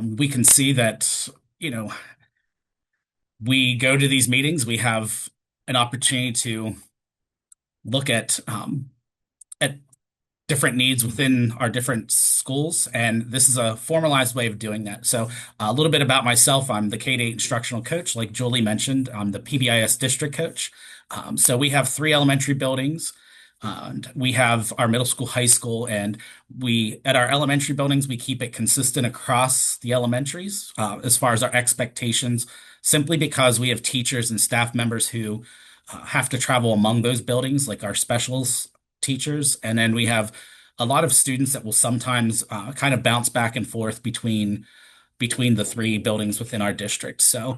We can see that, you know, we go to these meetings, we have an opportunity to look at different needs within our different schools, and this is a formalized way of doing that. So, a little bit about myself: I'm the K-8 instructional coach, like Julie mentioned. I'm the PBIS district coach. So we have three elementary buildings. And we have our middle school, high school, and we at our elementary buildings we keep it consistent across the elementaries as far as our expectations, simply because we have teachers and staff members who have to travel among those buildings, like our specials teachers, and then we have a lot of students that will sometimes kind of bounce back and forth between the three buildings within our district. So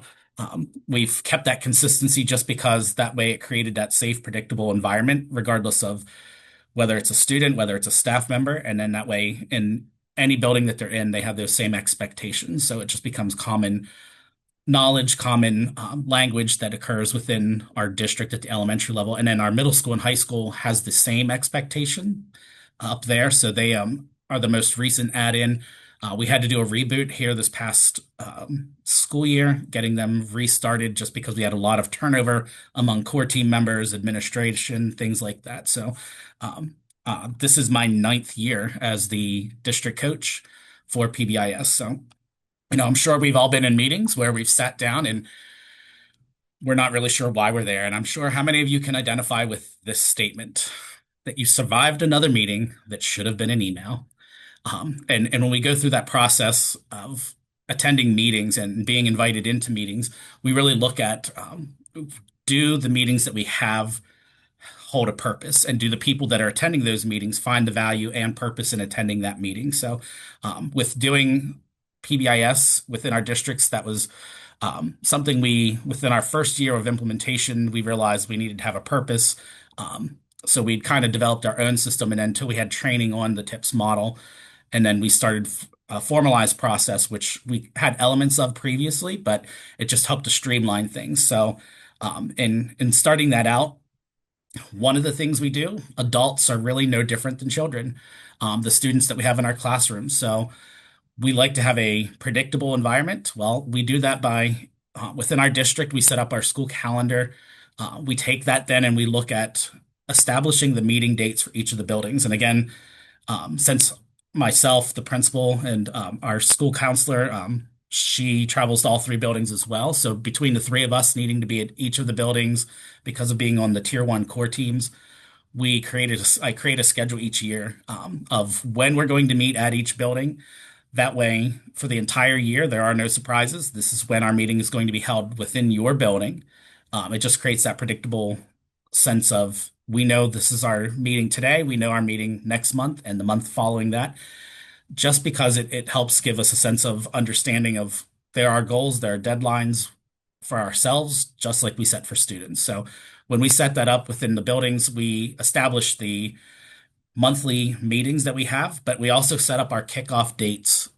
we've kept that consistency just because that way it created that safe, predictable environment, regardless of whether it's a student, whether it's a staff member, and then that way in any building that they're in, they have those same expectations. So it just becomes common knowledge, common language that occurs within our district at the elementary level. And then our middle school and high school has the same expectation up there. So they are the most recent add-in. We had to do a reboot here this past school year, getting them restarted just because we had a lot of turnover among core team members, administration, things like that. So this is my ninth year as the district coach for PBIS. So I'm sure we've all been in meetings where we've sat down and we're not really sure why we're there. And I'm sure how many of you can identify with this statement that you survived another meeting that should have been an email. And when we go through that process of attending meetings and being invited into meetings, we really look at do the meetings that we have hold a purpose, and do the people that are attending those meetings find the value and purpose in attending that meeting. So with doing PBIS within our districts, that was something within our first year of implementation, we realized we needed to have a purpose. So we kind of developed our own system, and then until we had training on the TIPS model, and then we started a formalized process, which we had elements of previously, but it just helped to streamline things. So in starting that out, one of the things we do, adults are really no different than children, the students that we have in our classrooms. So we like to have a predictable environment. Well, we do that by within our district, we set up our school calendar. We take that then and we look at establishing the meeting dates for each of the buildings. And again, since myself, the principal, and our school counselor, she travels to all three buildings as well. So between the three of us needing to be at each of the buildings because of being on the tier one core teams, I create a schedule each year of when we're going to meet at each building. That way, for the entire year, there are no surprises. This is when our meeting is going to be held within your building. It just creates that predictable sense of we know this is our meeting today, we know our meeting next month and the month following that, just because it helps give us a sense of understanding of there are goals, there are deadlines for ourselves, just like we set for students. So when we set that up within the buildings, we establish the monthly meetings that we have, but we also set up our kickoff dates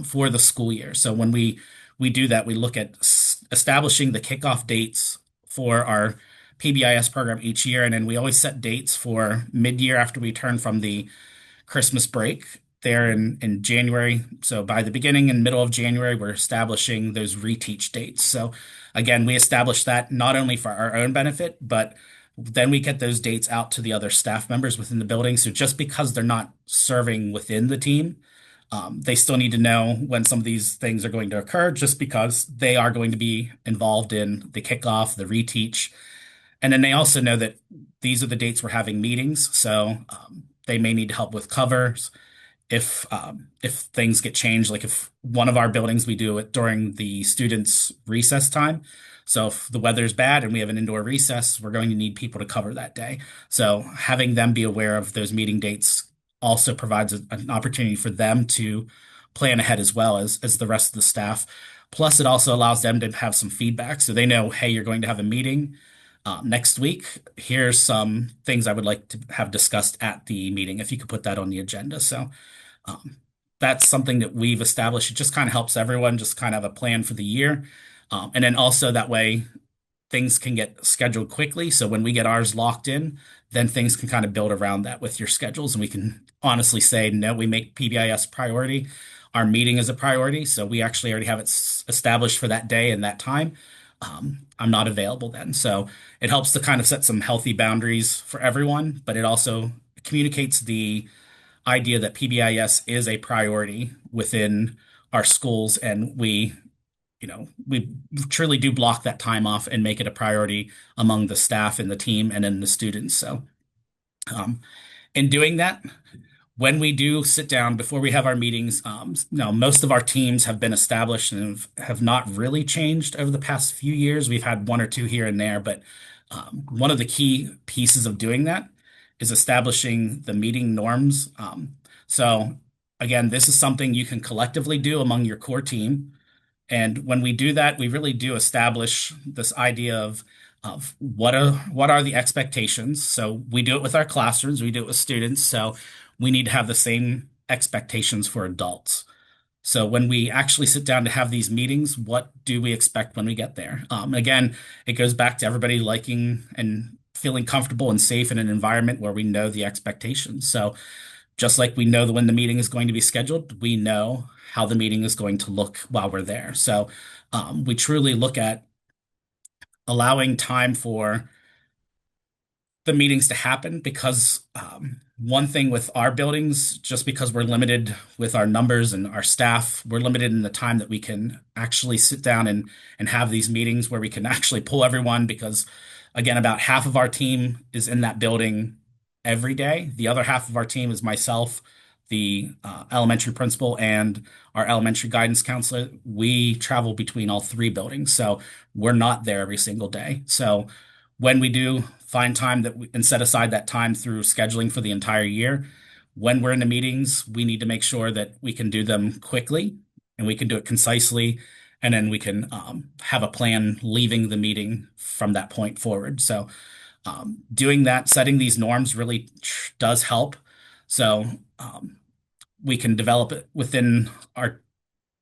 for the school year. So when we do that, we look at establishing the kickoff dates for our PBIS program each year, and then we always set dates for mid-year after we turn from the Christmas break there in January. So by the beginning and middle of January, we're establishing those reteach dates. So again, we establish that not only for our own benefit, but then we get those dates out to the other staff members within the building. So just because they're not serving within the team, they still need to know when some of these things are going to occur, just because they are going to be involved in the kickoff, the reteach. And then they also know that these are the dates we're having meetings. So they may need help with covers if things get changed, like if one of our buildings we do it during the students' recess time. So if the weather's bad and we have an indoor recess, we're going to need people to cover that day. So having them be aware of those meeting dates also provides an opportunity for them to plan ahead as well as the rest of the staff. Plus, it also allows them to have some feedback. So they know, hey, you're going to have a meeting next week. Here's some things I would like to have discussed at the meeting, if you could put that on the agenda. So that's something that we've established. It just kind of helps everyone just kind of have a plan for the year. And then also that way things can get scheduled quickly. So when we get ours locked in, then things can kind of build around that with your schedules. And we can honestly say, no, we make PBIS priority our meeting is a priority. So we actually already have it established for that day and that time. I'm not available then. So it helps to kind of set some healthy boundaries for everyone, but it also communicates the idea that PBIS is a priority within our schools, and we truly do block that time off and make it a priority among the staff and the team and then the students. So, um, in doing that, when we do sit down before we have our meetings, most of our teams have been established and have not really changed over the past few years. We've had one or two here and there, but one of the key pieces of doing that is establishing the meeting norms. So, again, this is something you can collectively do among your core team. And when we do that, we really do establish this idea of what are the expectations. So we do it with our classrooms, we do it with students. So we need to have the same expectations for adults. So when we actually sit down to have these meetings, what do we expect when we get there? Again, it goes back to everybody liking and feeling comfortable and safe in an environment where we know the expectations. So just like we know that when the meeting is going to be scheduled, we know how the meeting is going to look while we're there. So we truly look at allowing time for the meetings to happen because one thing with our buildings, just because we're limited with our numbers and our staff, we're limited in the time that we can actually sit down and have these meetings where we can actually pull everyone because, again, about half of our team is in that building every day. The other half of our team is myself, the elementary principal, and our elementary guidance counselor. We travel between all three buildings, so we're not there every single day. So when we do find time and set aside that time through scheduling for the entire year, when we're in the meetings, we need to make sure that we can do them quickly and we can do it concisely, and then we can have a plan leaving the meeting from that point forward. So doing that, setting these norms really does help. So we can develop it within our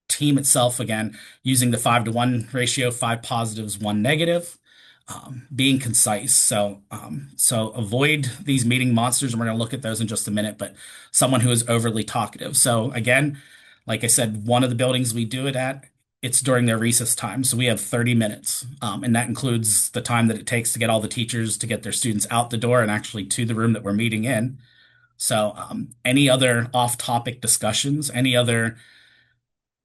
team itself, again, using the 5-to-1 ratio, five positives, one negative, being concise. So avoid these meeting monsters, and we're going to look at those in just a minute, but someone who is overly talkative. So again, like I said, one of the buildings we do it at, it's during their recess time. So we have 30 minutes. And that includes the time that it takes to get all the teachers to get their students out the door and actually to the room that we're meeting in. So any other off-topic discussions, any other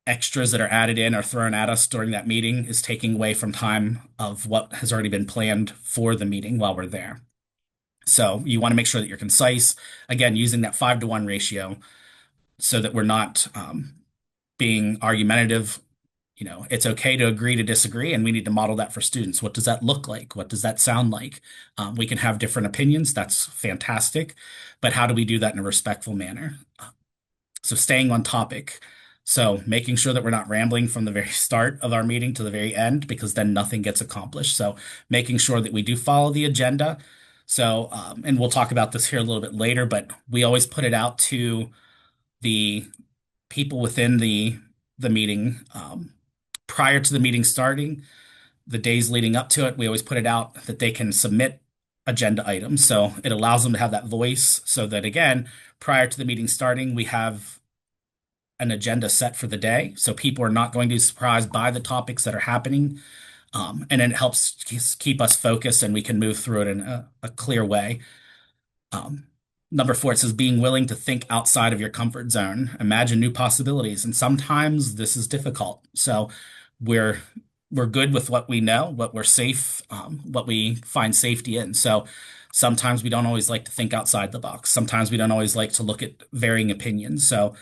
extras that are added in or thrown at us during that meeting is taking away from time of what has already been planned for the meeting while we're there. So you want to make sure that you're concise, again, using that 5-to-1 ratio so that we're not being argumentative. It's okay to agree to disagree, and we need to model that for students. What does that look like? What does that sound like? We can have different opinions. That's fantastic. But how do we do that in a respectful manner? So staying on topic. So making sure that we're not rambling from the very start of our meeting to the very end, because then nothing gets accomplished. So making sure that we do follow the agenda. So, and we'll talk about this here a little bit later, but we always put it out to the people within the meeting prior to the meeting starting, the days leading up to it. We always put it out that they can submit agenda items. So it allows them to have that voice so that, again, prior to the meeting starting, we have an agenda set for the day. So people are not going to be surprised by the topics that are happening. And then it helps keep us focused and we can move through it in a clear way. Number 4, it says being willing to think outside of your comfort zone, imagine new possibilities. And sometimes this is difficult. So we're good with what we know, what we're safe, what we find safety in. So sometimes we don't always like to think outside the box. Sometimes we don't always like to look at varying opinions. So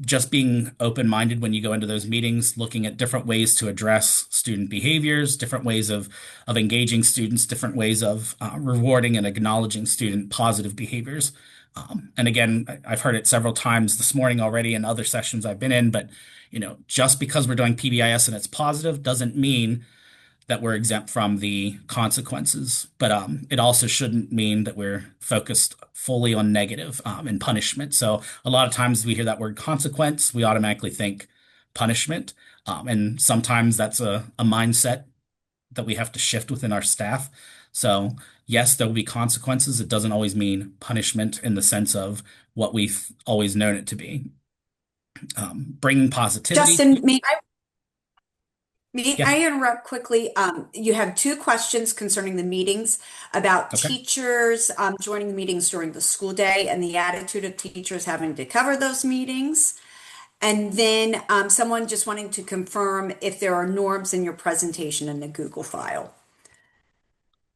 just being open-minded when you go into those meetings, looking at different ways to address student behaviors, different ways of engaging students, different ways of rewarding and acknowledging student positive behaviors. And again, I've heard it several times this morning already in other sessions I've been in, but just because we're doing PBIS and it's positive doesn't mean that we're exempt from the consequences, but it also shouldn't mean that we're focused fully on negative and punishment. So a lot of times we hear that word consequence, we automatically think punishment, and sometimes that's a mindset that we have to shift within our staff. So yes, there will be consequences. It doesn't always mean punishment in the sense of what we've always known it to be. bringing positivity. Justin, may Yeah. I interrupt quickly? You have two questions concerning the meetings about Okay. teachers joining the meetings during the school day and the attitude of teachers having to cover those meetings. And then someone just wanting to confirm if there are norms in your presentation in the Google file.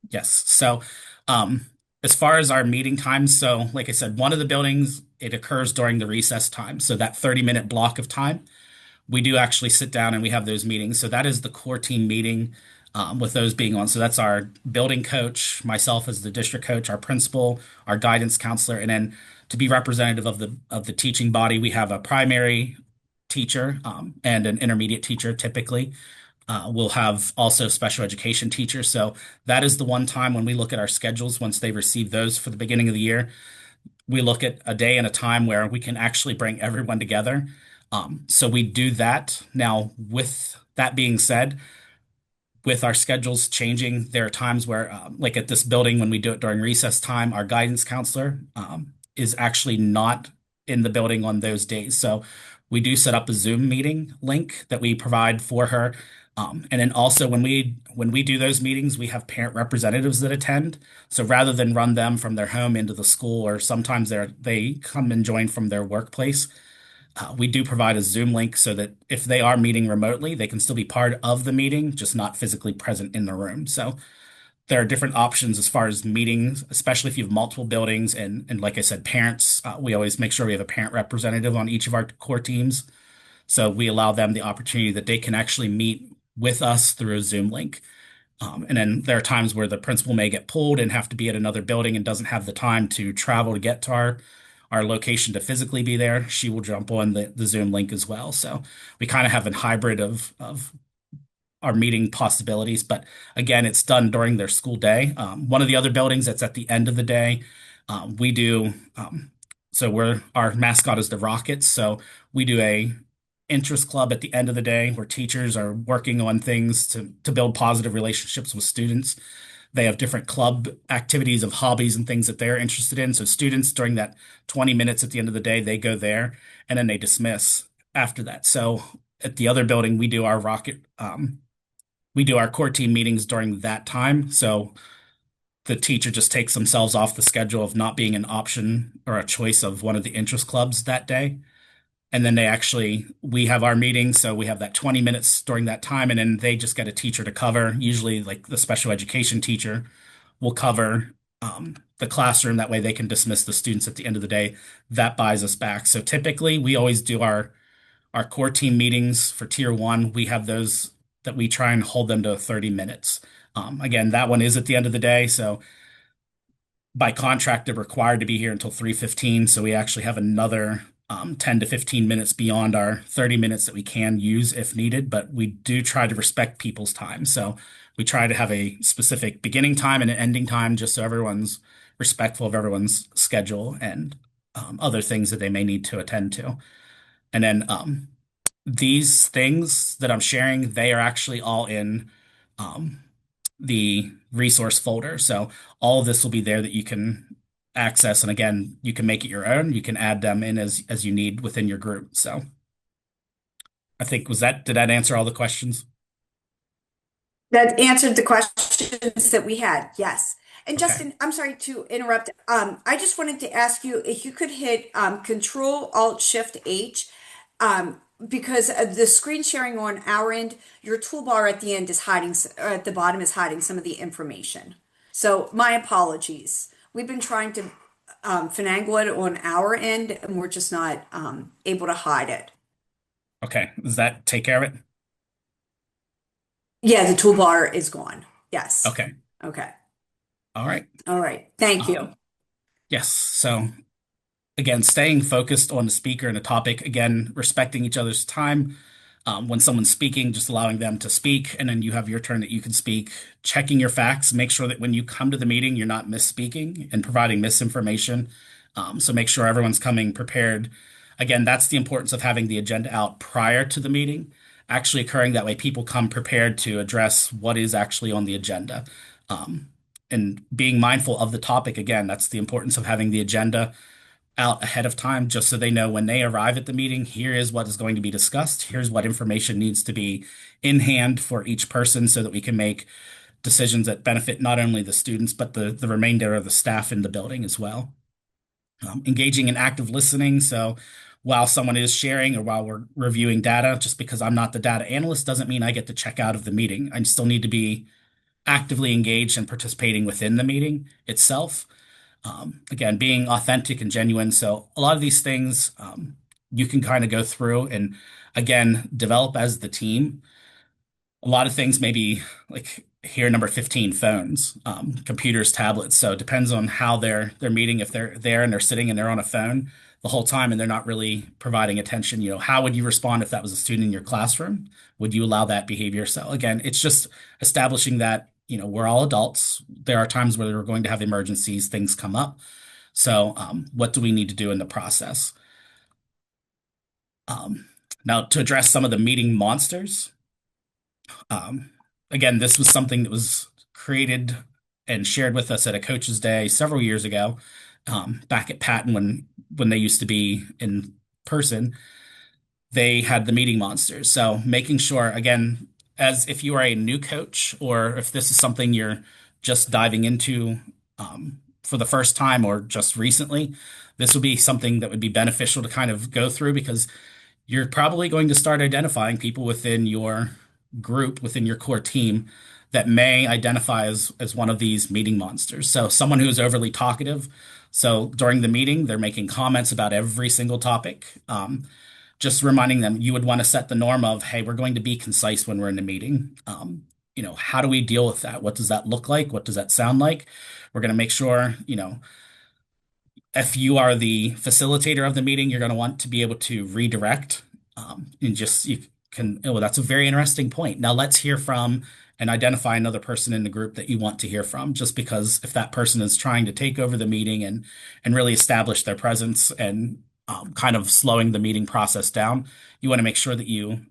Yes. So, um, as far as our meeting times, so like I said, one of the buildings, it occurs during the recess time. So that 30-minute block of time, we do actually sit down and we have those meetings. So that is the core team meeting, with those being on. So that's our building coach, myself as the district coach, our principal, our guidance counselor, and then to be representative of the teaching body, we have a primary teacher, and an intermediate teacher typically. We'll have also special education teachers. So that is the one time when we look at our schedules once they receive those for the beginning of the year. We look at a day and a time where we can actually bring everyone together. So we do that. Now, with that being said, with our schedules changing, there are times where, like at this building, when we do it during recess time, our guidance counselor, is actually not in the building on those days. So we do set up a Zoom meeting link that we provide for her. And then also when we do those meetings, we have parent representatives that attend. So rather than run them from their home into the school, or sometimes they come and join from their workplace, we do provide a Zoom link so that if they are meeting remotely, they can still be part of the meeting, just not physically present in the room. So there are different options as far as meetings, especially if you have multiple buildings and like I said, parents. We always make sure we have a parent representative on each of our core teams. So we allow them the opportunity that they can actually meet with us through a Zoom link. And then there are times where the principal may get pulled and have to be at another building and doesn't have the time to travel to get to our location to physically be there. She will jump on the Zoom link as well. So we kind of have a hybrid of our meeting possibilities. But again, it's done during their school day. One of the other buildings that's at the end of the day, we do. So our mascot is the Rockets. So we do a interest club at the end of the day where teachers are working on things to build positive relationships with students. They have different club activities of hobbies and things that they're interested in. So students during that 20 minutes at the end of the day, they go there and then they dismiss after that. So at the other building, we do our core team meetings during that time. So the teacher just takes themselves off the schedule of not being an option or a choice of one of the interest clubs that day. And then we have our meeting. So we have that 20 minutes during that time. And then they just get a teacher to cover. Usually, like the special education teacher will cover, the classroom. That way they can dismiss the students at the end of the day. That buys us back. So typically, we always do our core team meetings for tier one. We have those that we try and hold them to 30 minutes. Again, that one is at the end of the day. So by contract, they're required to be here until 3:15. So we actually have another 10 to 15 minutes beyond our 30 minutes that we can use if needed. But we do try to respect people's time. So we try to have a specific beginning time and an ending time just so everyone's respectful of everyone's schedule and, other things that they may need to attend to. And then, these things that I'm sharing, they are actually all in, um, the resource folder. So all of this will be there that you can access. And again, you can make it your own. You can add them in as you need within your group. So I think did that answer all the questions? That answered the questions that we had. Yes. And Okay. Justin, I'm sorry to interrupt. I just wanted to ask you if you could hit Control Alt Shift H, because the screen sharing on our end, your toolbar at the end is hiding, or at the bottom is hiding some of the information. So my apologies. We've been trying to finagle it on our end, and we're just not able to hide it. Okay. Does that take care of it? Yeah, the toolbar is gone. Yes. Okay. Okay. All right. All right. Thank you. Um, yes. So again, staying focused on the speaker and the topic, again, respecting each other's time. When someone's speaking, just allowing them to speak, and then you have your turn that you can speak, checking your facts, make sure that when you come to the meeting, you're not misspeaking and providing misinformation. So make sure everyone's coming prepared. Again, that's the importance of having the agenda out prior to the meeting, actually occurring that way people come prepared to address what is actually on the agenda. Um, and being mindful of the topic, again, that's the importance of having the agenda out ahead of time just so they know when they arrive at the meeting, here is what is going to be discussed. Here's what information needs to be in hand for each person so that we can make decisions that benefit not only the students, but the remainder of the staff in the building as well. Engaging in active listening. So while someone is sharing or while we're reviewing data, just because I'm not the data analyst doesn't mean I get to check out of the meeting. I still need to be actively engaged and participating within the meeting itself. Again, being authentic and genuine. So a lot of these things you can kind of go through and again develop as the team. A lot of things maybe like here number 15 phones, computers, tablets. So it depends on how they're meeting. If they're there and they're sitting and they're on a phone the whole time and they're not really providing attention, how would you respond if that was a student in your classroom? Would you allow that behavior? So again, it's just establishing that we're all adults. There are times where we're going to have emergencies, things come up. So what do we need to do in the process? um, Now to address some of the meeting monsters. Um, Again, this was something that was created and shared with us at a coaches day several years ago, back at Patton when they used to be in person. They had the meeting monsters. So making sure, again, as if you are a new coach or if this is something you're just diving into for the first time or just recently, this would be something that would be beneficial to kind of go through because you're probably going to start identifying people within your group, within your core team that may identify as one of these meeting monsters. So someone who is overly talkative. So during the meeting, they're making comments about every single topic. Just reminding them you would want to set the norm of, hey, we're going to be concise when we're in the meeting. How do we deal with that? What does that look like? What does that sound like? We're going to make sure, if you are the facilitator of the meeting, you're going to want to be able to redirect. And just you can, oh, that's a very interesting point. Now let's hear from and identify another person in the group that you want to hear from, just because if that person is trying to take over the meeting and really establish their presence and kind of slowing the meeting process down, you want to make sure that you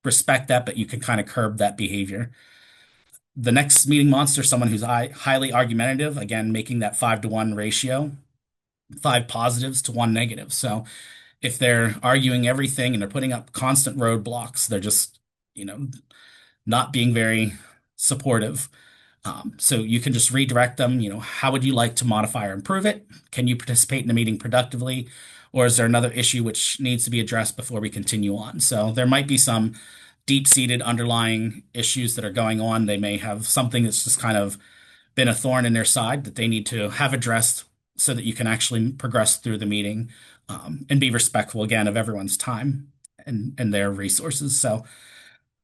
respect that, but you can kind of curb that behavior. The next meeting monster, someone who's highly argumentative, again, making that 5-to-1 ratio, five positives to one negative. So if they're arguing everything and they're putting up constant roadblocks, they're just, you know, not being very supportive. So you can just redirect them. How would you like to modify or improve it? Can you participate in the meeting productively? Or is there another issue which needs to be addressed before we continue on? So there might be some deep-seated underlying issues that are going on. They may have something that's just kind of been a thorn in their side that they need to have addressed so that you can actually progress through the meeting, and be respectful again of everyone's time and their resources. So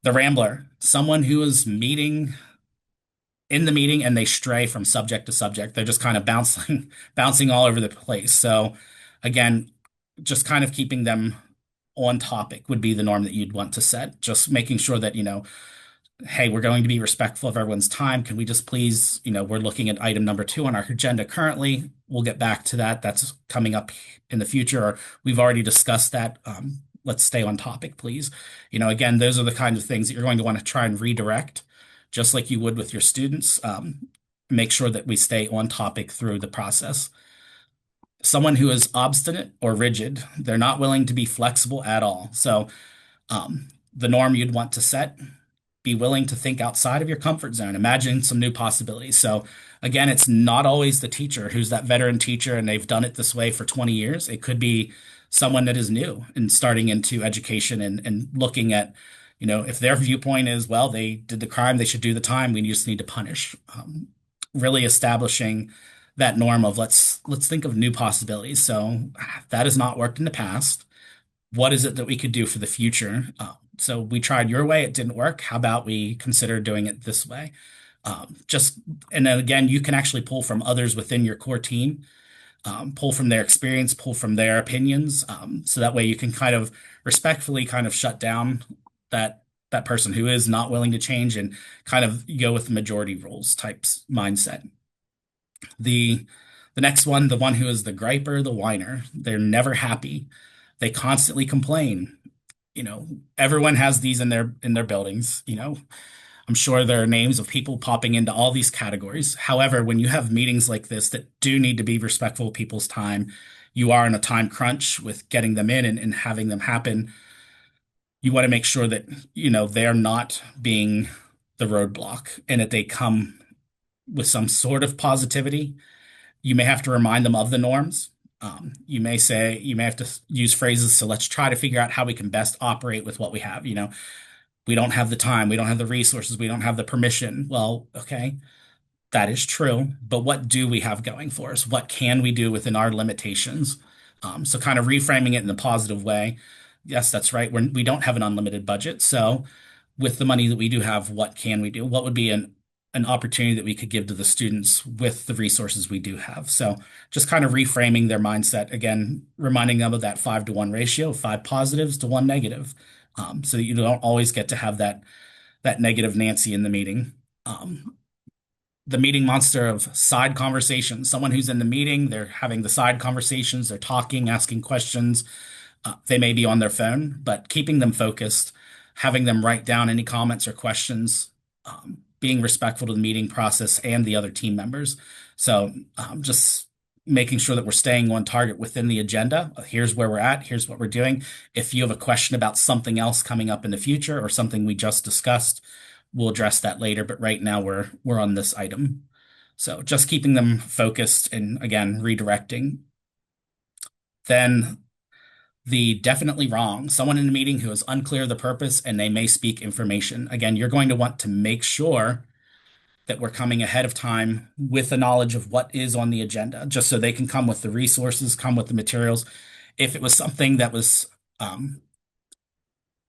the rambler, someone who is meeting in the meeting and they stray from subject to subject. They're just kind of bouncing bouncing all over the place. So again, just kind of keeping them on topic would be the norm that you'd want to set. Just making sure that, hey, we're going to be respectful of everyone's time. Can we just please, we're looking at item number 2 on our agenda currently. We'll get back to that. That's coming up in the future, or we've already discussed that. Let's stay on topic, please. Again, those are the kinds of things that you're going to want to try and redirect, just like you would with your students. Make sure that we stay on topic through the process. Someone who is obstinate or rigid, they're not willing to be flexible at all. So, the norm you'd want to set, be willing to think outside of your comfort zone, imagine some new possibilities. So again, it's not always the teacher who's that veteran teacher and they've done it this way for 20 years. It could be someone that is new and starting into education and looking at, if their viewpoint is, well, they did the crime, they should do the time, we just need to punish. Really establishing that norm of let's think of new possibilities. So that has not worked in the past. What is it that we could do for the future? So we tried your way, it didn't work. How about we consider doing it this way? And then again, you can actually pull from others within your core team, pull from their experience, pull from their opinions. So that way you can kind of respectfully kind of shut down that person who is not willing to change and kind of go with the majority rules types mindset. The the next one, the one who is the griper, the whiner, they're never happy. They constantly complain. Everyone has these in their buildings. I'm sure there are names of people popping into all these categories. However, when you have meetings like this that do need to be respectful of people's time, you are in a time crunch with getting them in and having them happen. You want to make sure that, they're not being the roadblock and that they come with some sort of positivity. You may have to remind them of the norms. You may have to use phrases. So let's try to figure out how we can best operate with what we have. We don't have the time, we don't have the resources, we don't have the permission. Well, okay, that is true, but what do we have going for us? What can we do within our limitations? So kind of reframing it in a positive way. Yes, that's right. We don't have an unlimited budget. So with the money that we do have, what can we do? What would be an opportunity that we could give to the students with the resources we do have? So just kind of reframing their mindset again, reminding them of that 5-to-1 ratio, five positives to one negative, so that you don't always get to have that negative Nancy in the meeting. The meeting monster of side conversations, someone who's in the meeting, they're having the side conversations, they're talking, asking questions. They may be on their phone, but keeping them focused, having them write down any comments or questions, being respectful to the meeting process and the other team members. So just making sure that we're staying on target within the agenda. Here's where we're at. Here's what we're doing. If you have a question about something else coming up in the future or something we just discussed, we'll address that later. But right now we're on this item. So just keeping them focused and again, redirecting. Then the definitely wrong, someone in a meeting who is unclear of the purpose and they may speak information. Again, you're going to want to make sure that we're coming ahead of time with the knowledge of what is on the agenda, just so they can come with the resources, come with the materials. If it was something that was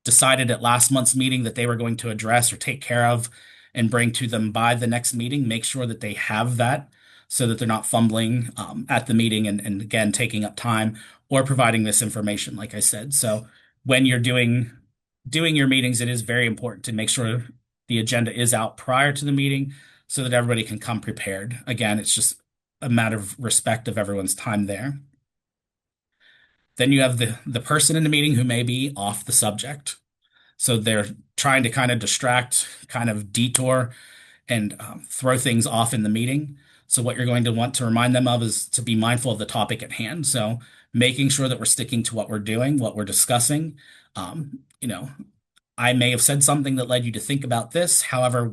decided at last month's meeting that they were going to address or take care of and bring to them by the next meeting, make sure that they have that so that they're not fumbling at the meeting and again taking up time or providing this information, like I said. So when you're doing your meetings, it is very important to make sure the agenda is out prior to the meeting so that everybody can come prepared. Again, it's just a matter of respect of everyone's time there. Then you have the person in the meeting who may be off the subject. So they're trying to kind of distract, kind of detour, and throw things off in the meeting. So what you're going to want to remind them of is to be mindful of the topic at hand. So making sure that we're sticking to what we're doing, what we're discussing. Um, you know, I may have said something that led you to think about this. However,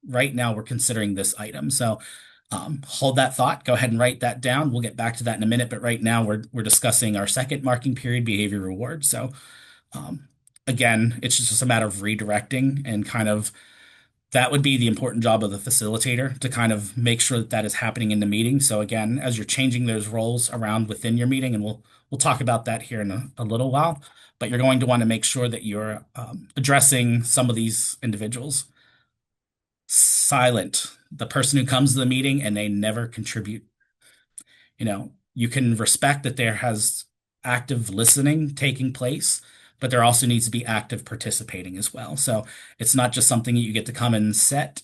right now we're considering this item. So hold that thought. Go ahead and write that down. We'll get back to that in a minute. But right now we're discussing our second marking period behavior reward. So um, again, it's just a matter of redirecting and kind of that would be the important job of the facilitator to kind of make sure that that is happening in the meeting. So again, as you're changing those roles around within your meeting, and we'll talk about that here in a little while, but you're going to want to make sure that you're addressing some of these individuals. Silent, the person who comes to the meeting and they never contribute. You can respect that there has active listening taking place, but there also needs to be active participating as well. So it's not just something that you get to come and sit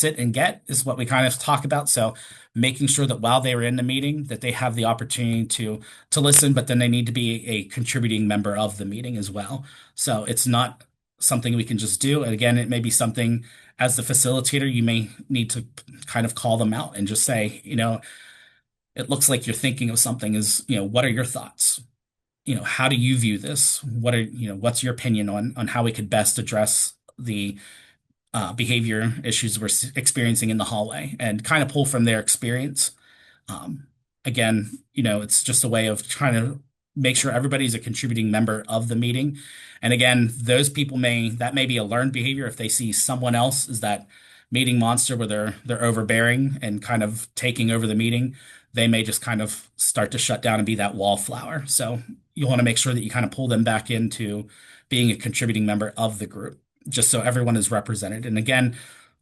and get is what we kind of talk about. So making sure that while they were in the meeting, that they have the opportunity to listen, but then they need to be a contributing member of the meeting as well. So it's not something we can just do. And again, it may be something as the facilitator, you may need to kind of call them out and just say, it looks like you're thinking of something what are your thoughts? How do you view this? What's your opinion on how we could best address the behavior issues we're experiencing in the hallway and kind of pull from their experience. Um, Again, it's just a way of trying to make sure everybody's a contributing member of the meeting. And again, those people that may be a learned behavior if they see someone else is that meeting monster where they're overbearing and kind of taking over the meeting. They may just kind of start to shut down and be that wallflower. So you want to make sure that you kind of pull them back into being a contributing member of the group, just so everyone is represented. And again,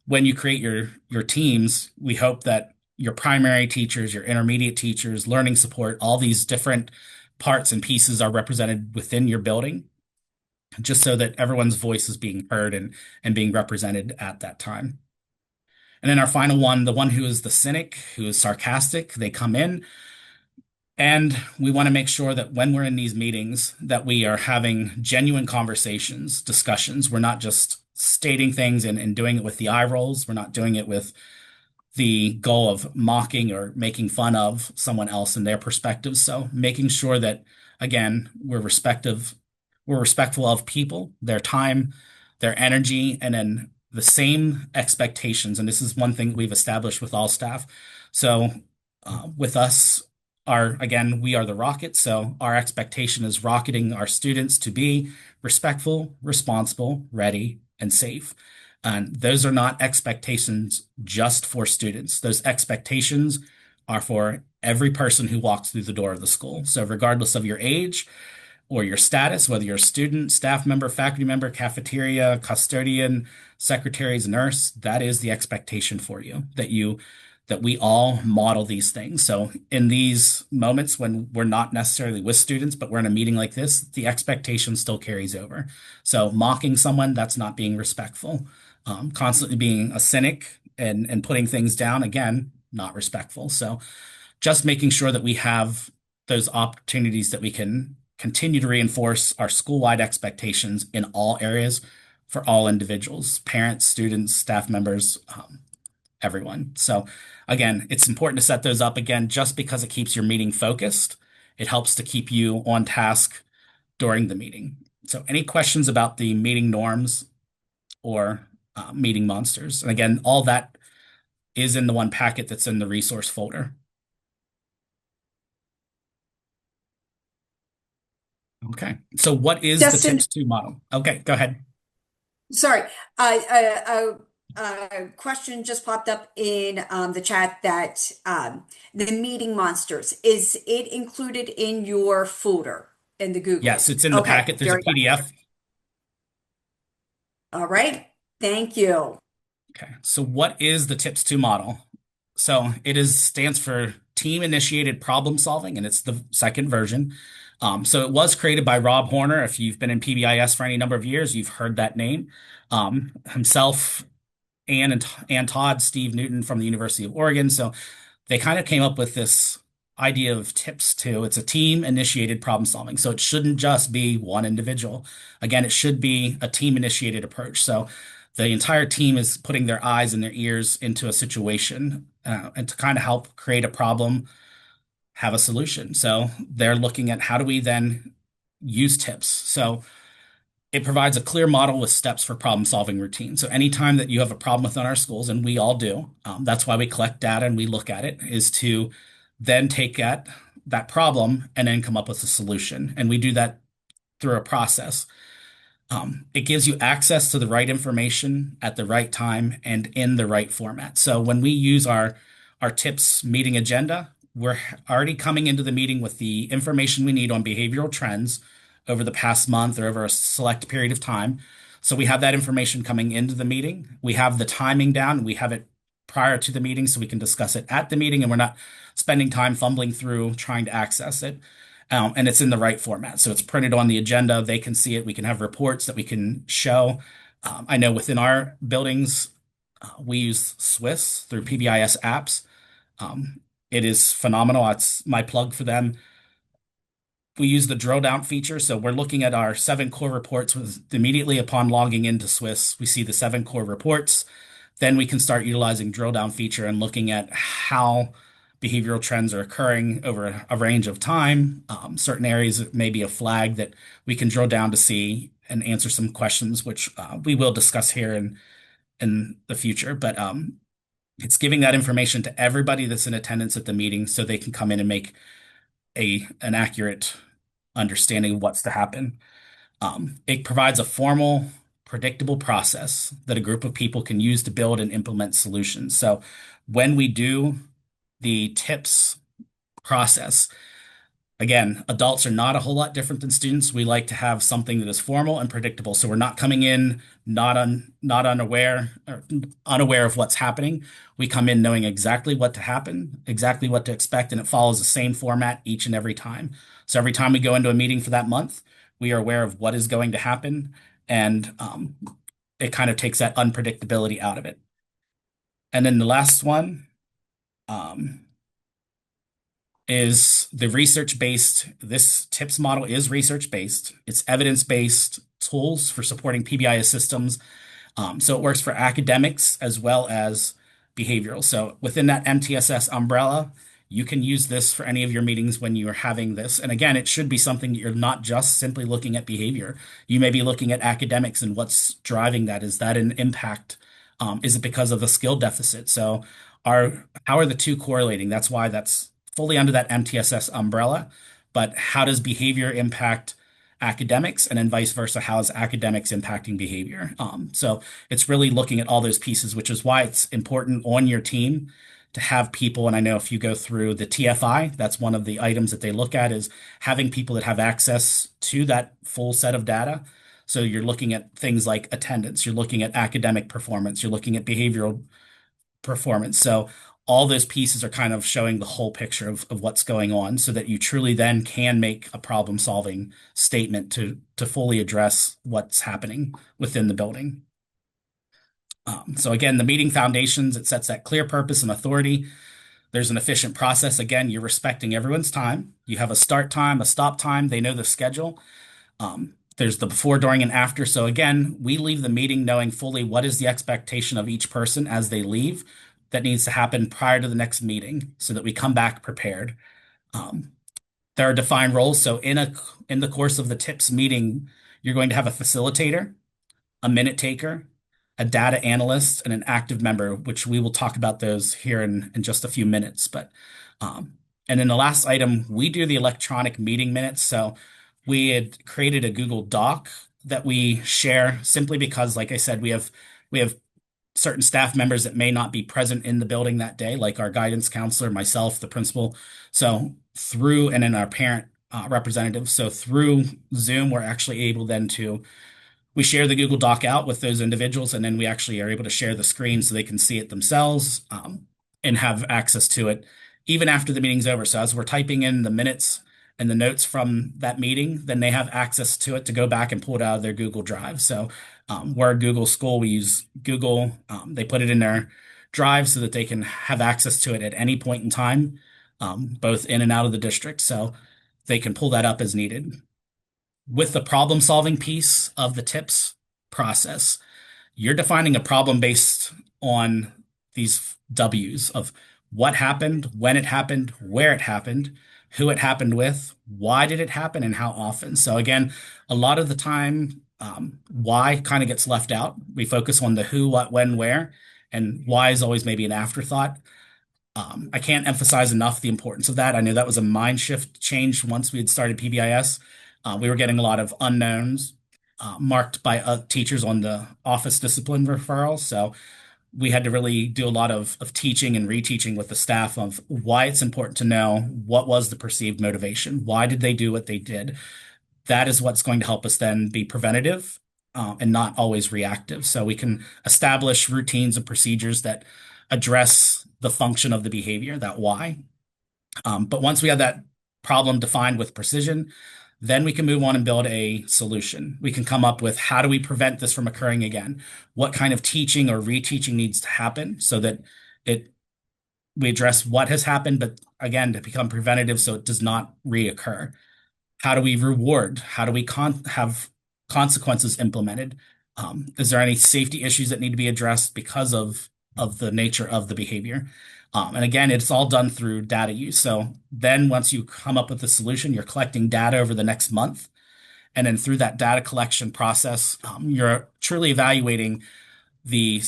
when you create your teams, we hope that your primary teachers, your intermediate teachers, learning support, all these different parts and pieces are represented within your building, just so that everyone's voice is being heard and being represented at that time. And then our final one, the one who is the cynic, who is sarcastic, they come in. And we want to make sure that when we're in these meetings, that we are having genuine conversations, discussions. We're not just stating things and doing it with the eye rolls. We're not doing it with the goal of mocking or making fun of someone else and their perspective. So making sure that, again, we're respectful of people, their time, their energy, and then the same expectations. And this is one thing we've established with all staff. So with us, again, we are the rocket. So our expectation is rocketing our students to be respectful, responsible, ready, and safe. And those are not expectations just for students. Those expectations are for every person who walks through the door of the school. So regardless of your age or your status, whether you're a student, staff member, faculty member, cafeteria, custodian, secretaries, nurse, that is the expectation for you, that we all model these things. So in these moments when we're not necessarily with students, but we're in a meeting like this, the expectation still carries over. So mocking someone, that's not being respectful. Constantly being a cynic and putting things down, again, not respectful. So just making sure that we have those opportunities that we can continue to reinforce our school-wide expectations in all areas for all individuals, parents, students, staff members, everyone. So again, it's important to set those up again, just because it keeps your meeting focused. It helps to keep you on task during the meeting. So any questions about the meeting norms or meeting monsters? And again, all that is in the one packet that's in the resource folder. Okay. So what is the Justin, tips to model? Okay, go ahead. sorry, a question just popped up in the chat that the meeting monsters, is it included in your folder in the Yes, Google? it's in the Okay, packet. There's a very good. PDF. All right, thank you. Okay. So what is the tips to model? So stands for team initiated problem solving, and it's the second version. So it was created by Rob Horner. If you've been in PBIS for any number of years, you've heard that name. Himself, and Todd, Steve Newton from the University of Oregon. So they kind of came up with this idea of tips too. It's a team initiated problem solving. So it shouldn't just be one individual. Again, it should be a team initiated approach. So the entire team is putting their eyes and their ears into a situation and to kind of help create a problem, have a solution. So they're looking at how do we then use tips. So it provides a clear model with steps for problem solving routine. So anytime that you have a problem within our schools, and we all do, that's why we collect data and we look at it, is to then take that problem and then come up with a solution. And we do that through a process. It gives you access to the right information at the right time and in the right format. So when we use our tips meeting agenda, we're already coming into the meeting with the information we need on behavioral trends over the past month or over a select period of time. So we have that information coming into the meeting. We have the timing down. We have it prior to the meeting so we can discuss it at the meeting, and we're not spending time fumbling through trying to access it. And it's in the right format. So it's printed on the agenda. They can see it. We can have reports that we can show. I know within our buildings, we use Swiss through PBIS apps. It is phenomenal. It's my plug for them. We use the drill down feature. So we're looking at our 7 core reports immediately upon logging into Swiss. We see the 7 core reports. Then we can start utilizing drill down feature and looking at how behavioral trends are occurring over a range of time. Certain areas may be a flag that we can drill down to see and answer some questions, which we will discuss here in the future. But it's giving that information to everybody that's in attendance at the meeting so they can come in and make an accurate understanding of what's to happen. It provides a formal, predictable process that a group of people can use to build and implement solutions. So when we do the tips process, again, adults are not a whole lot different than students. We like to have something that is formal and predictable. So we're not coming in not unaware or unaware of what's happening. We come in knowing exactly what to happen, exactly what to expect, and it follows the same format each and every time. So every time we go into a meeting for that month, we are aware of what is going to happen, and it kind of takes that unpredictability out of it. And then the last one, is the research-based. This TIPS model is research-based. It's evidence-based tools for supporting PBIS systems. So it works for academics as well as behavioral. So within that MTSS umbrella, you can use this for any of your meetings when you're having this. And again, it should be something that you're not just simply looking at behavior. You may be looking at academics and what's driving that. Is that an impact? Is it because of the skill deficit? So how are the two correlating? That's why that's fully under that MTSS umbrella. But how does behavior impact academics, and then vice versa? How is academics impacting behavior? So it's really looking at all those pieces, which is why it's important on your team to have people. And I know if you go through the TFI, that's one of the items that they look at is having people that have access to that full set of data. So you're looking at things like attendance, you're looking at academic performance, you're looking at behavioral performance. So all those pieces are kind of showing the whole picture of what's going on so that you truly then can make a problem solving statement to fully address what's happening within the building. So again, the meeting foundations, it sets that clear purpose and authority. There's an efficient process. Again, you're respecting everyone's time. You have a start time, a stop time. They know the schedule. There's the before, during, and after. So again, we leave the meeting knowing fully what is the expectation of each person as they leave that needs to happen prior to the next meeting so that we come back prepared. Um, there are defined roles. So in the course of the TIPS meeting, you're going to have a facilitator, a minute taker, a data analyst, and an active member, which we will talk about those here in just a few minutes. And then the last item, we do the electronic meeting minutes. So we had created a Google Doc that we share simply because, like I said, we have certain staff members that may not be present in the building that day, like our guidance counselor, myself, the principal. So and then our parent representative. So through Zoom, we're actually able then to we share the Google Doc out with those individuals, and then we actually are able to share the screen so they can see it themselves and have access to it even after the meeting's over. So as we're typing in the minutes and the notes from that meeting, then they have access to it to go back and pull it out of their Google Drive. So we're a Google school. We use Google. They put it in their Drive so that they can have access to it at any point in time, both in and out of the district. So they can pull that up as needed with the problem solving piece of the tips process. You're defining a problem based on these W's of what happened, when it happened, where it happened, who it happened with, why did it happen, and how often. So again, a lot of the time, why kind of gets left out. We focus on the who, what, when, where, and why is always maybe an afterthought. I can't emphasize enough the importance of that. I knew that was a mind shift change once we had started PBIS. We were getting a lot of unknowns marked by teachers on the office discipline referral. So we had to really do a lot of teaching and reteaching with the staff of why it's important to know what was the perceived motivation. Why did they do what they did? That is what's going to help us then be preventative and not always reactive. So we can establish routines and procedures that address the function of the behavior, that why. But once we have that problem defined with precision, then we can move on and build a solution. We can come up with how do we prevent this from occurring again? What kind of teaching or reteaching needs to happen so that it we address what has happened, but again, to become preventative so it does not reoccur. How do we reward? How do we have consequences implemented? Is there any safety issues that need to be addressed because of the nature of the behavior? And again, it's all done through data use. So then once you come up with a solution, you're collecting data over the next month. And then through that data collection process, you're truly evaluating the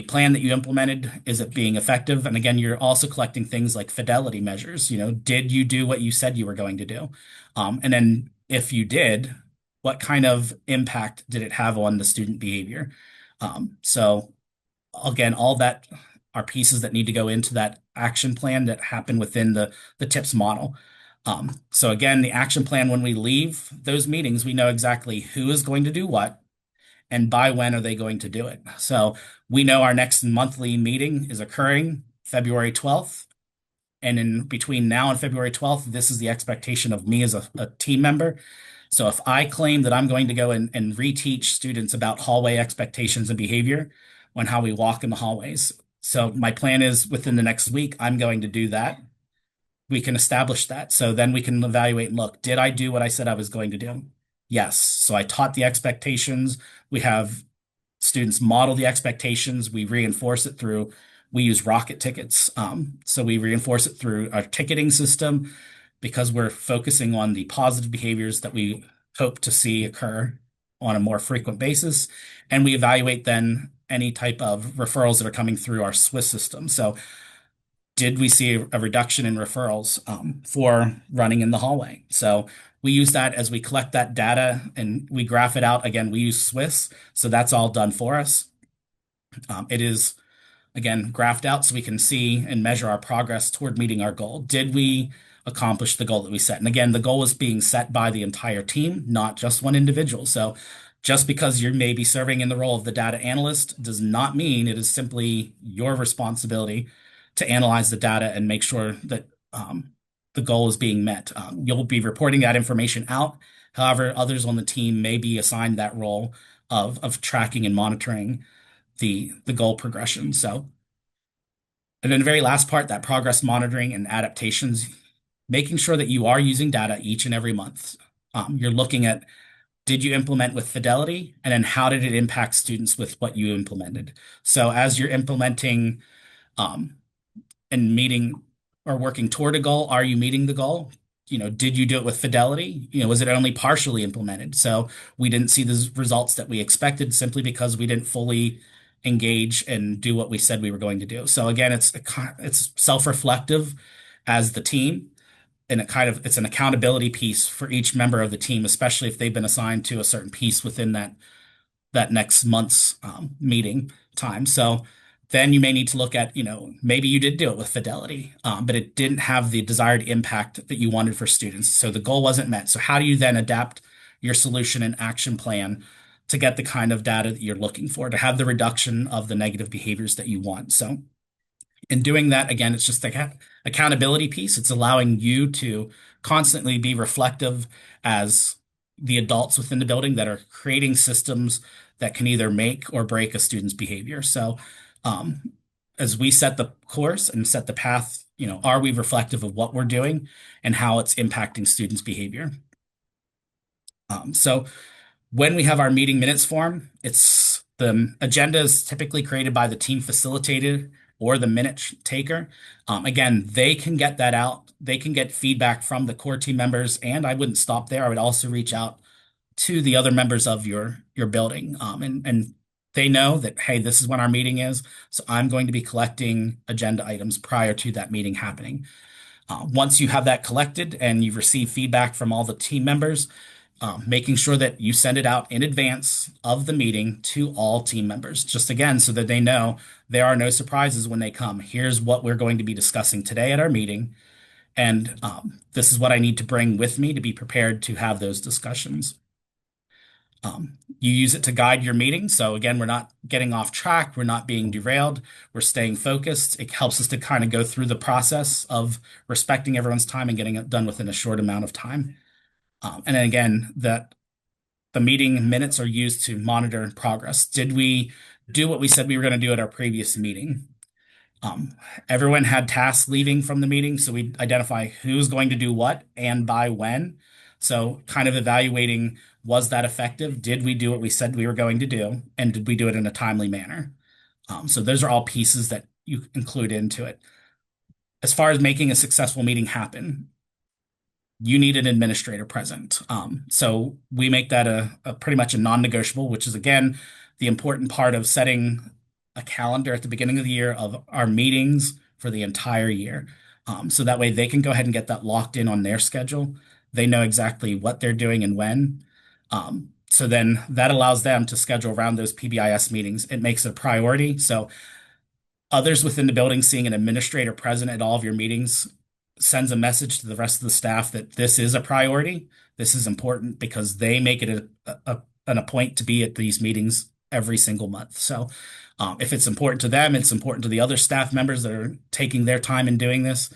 plan that you implemented, is it being effective? And again, you're also collecting things like fidelity measures. Did you do what you said you were going to do? And then if you did, what kind of impact did it have on the student behavior? So again, all that are pieces that need to go into that action plan that happen within the TIPS model. So again, the action plan, when we leave those meetings, we know exactly who is going to do what and by when are they going to do it. So we know our next monthly meeting is occurring February 12th. And in between now and February 12th, this is the expectation of me as a team member. So if I claim that I'm going to go and reteach students about hallway expectations and behavior on how we walk in the hallways. So my plan is within the next week, I'm going to do that. We can establish that. So then we can evaluate and look, did I do what I said I was going to do? Yes. So I taught the expectations. We have students model the expectations. We reinforce it through, we use rocket tickets. So we reinforce it through our ticketing system because we're focusing on the positive behaviors that we hope to see occur on a more frequent basis. And we evaluate then any type of referrals that are coming through our Swiss system. So did we see a reduction in referrals for running in the hallway? So we use that as we collect that data and we graph it out. Again, we use Swiss, so that's all done for us. It is, again, graphed out so we can see and measure our progress toward meeting our goal. Did we accomplish the goal that we set? And again, the goal is being set by the entire team, not just one individual. So just because you may be serving in the role of the data analyst does not mean it is simply your responsibility to analyze the data and make sure that the goal is being met. You'll be reporting that information out. However, others on the team may be assigned that role of tracking and monitoring the goal progression. So, and then the very last part, that progress monitoring and adaptations, making sure that you are using data each and every month. You're looking at, did you implement with fidelity? And then how did it impact students with what you implemented? So as you're implementing um, and meeting or working toward a goal, are you meeting the goal? Did you do it with fidelity? Was it only partially implemented? So we didn't see the results that we expected simply because we didn't fully engage and do what we said we were going to do. So again, it's self-reflective as the team, and it's an accountability piece for each member of the team, especially if they've been assigned to a certain piece within that next month's meeting time. So then you may need to look at, maybe you did do it with fidelity, but it didn't have the desired impact that you wanted for students. So the goal wasn't met. So how do you then adapt your solution and action plan to get the kind of data that you're looking for, to have the reduction of the negative behaviors that you want? So in doing that, again, it's just the accountability piece. It's allowing you to constantly be reflective as the adults within the building that are creating systems that can either make or break a student's behavior. So, um, as we set the course and set the path, are we reflective of what we're doing and how it's impacting students' behavior? So when we have our meeting minutes form, it's the agenda is typically created by the team facilitator or the minute taker. Again, they can get that out. They can get feedback from the core team members, and I wouldn't stop there. I would also reach out to the other members of your building, and they know that, hey, this is when our meeting is, so I'm going to be collecting agenda items prior to that meeting happening. Once you have that collected and you've received feedback from all the team members, making sure that you send it out in advance of the meeting to all team members, just again, so that they know there are no surprises when they come. Here's what we're going to be discussing today at our meeting, and this is what I need to bring with me to be prepared to have those discussions. You use it to guide your meeting. So again, we're not getting off track. We're not being derailed. We're staying focused. It helps us to kind of go through the process of respecting everyone's time and getting it done within a short amount of time. And then again, the meeting minutes are used to monitor progress. Did we do what we said we were going to do at our previous meeting? Um, Everyone had tasks leaving from the meeting, so we identify who's going to do what and by when. So kind of evaluating, was that effective? Did we do what we said we were going to do? And did we do it in a timely manner? So those are all pieces that you include into it. As far as making a successful meeting happen, you need an administrator present. So we make that a pretty much a non-negotiable, which is again the important part of setting a calendar at the beginning of the year of our meetings for the entire year. So that way they can go ahead and get that locked in on their schedule. They know exactly what they're doing and when. So then that allows them to schedule around those PBIS meetings. It makes it a priority. So others within the building seeing an administrator present at all of your meetings sends a message to the rest of the staff that this is a priority. This is important because they make it a point to be at these meetings every single month. So if it's important to them, it's important to the other staff members that are taking their time in doing this.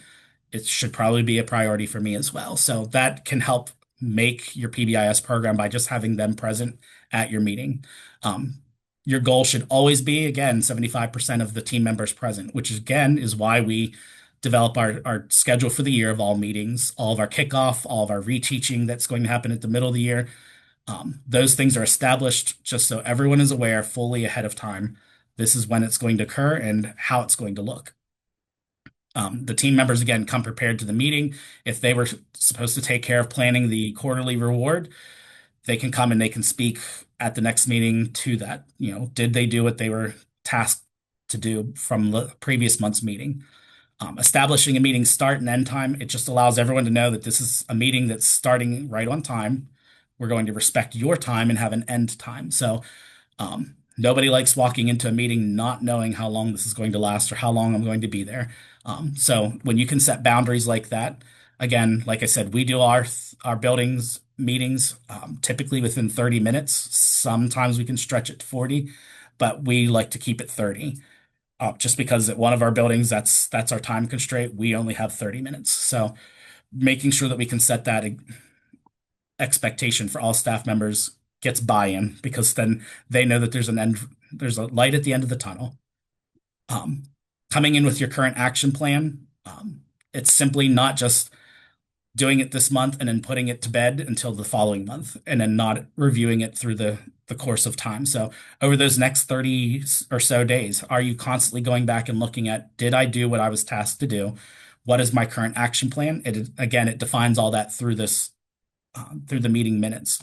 It should probably be a priority for me as well. So that can help make your PBIS program by just having them present at your meeting. Your goal should always be, again, 75% of the team members present, which again is why we develop our schedule for the year of all meetings, all of our kickoff, all of our reteaching that's going to happen at the middle of the year. Those things are established just so everyone is aware fully ahead of time. This is when it's going to occur and how it's going to look. The team members, again, come prepared to the meeting. If they were supposed to take care of planning the quarterly reward, they can come and they can speak at the next meeting to that. Did they do what they were tasked to do from the previous month's meeting? Establishing a meeting start and end time, it just allows everyone to know that this is a meeting that's starting right on time. We're going to respect your time and have an end time. So nobody likes walking into a meeting not knowing how long this is going to last or how long I'm going to be there. So when you can set boundaries like that, again, like I said, we do our buildings meetings typically within 30 minutes. Sometimes we can stretch it to 40, but we like to keep it 30. Just because at one of our buildings, that's our time constraint. We only have 30 minutes. So making sure that we can set that expectation for all staff members gets buy-in because then they know that there's a light at the end of the tunnel. Um, Coming in with your current action plan, it's simply not just doing it this month and then putting it to bed until the following month and then not reviewing it through the course of time. So over those next 30 or so days, are you constantly going back and looking at, did I do what I was tasked to do? What is my current action plan? It defines all that through the meeting minutes.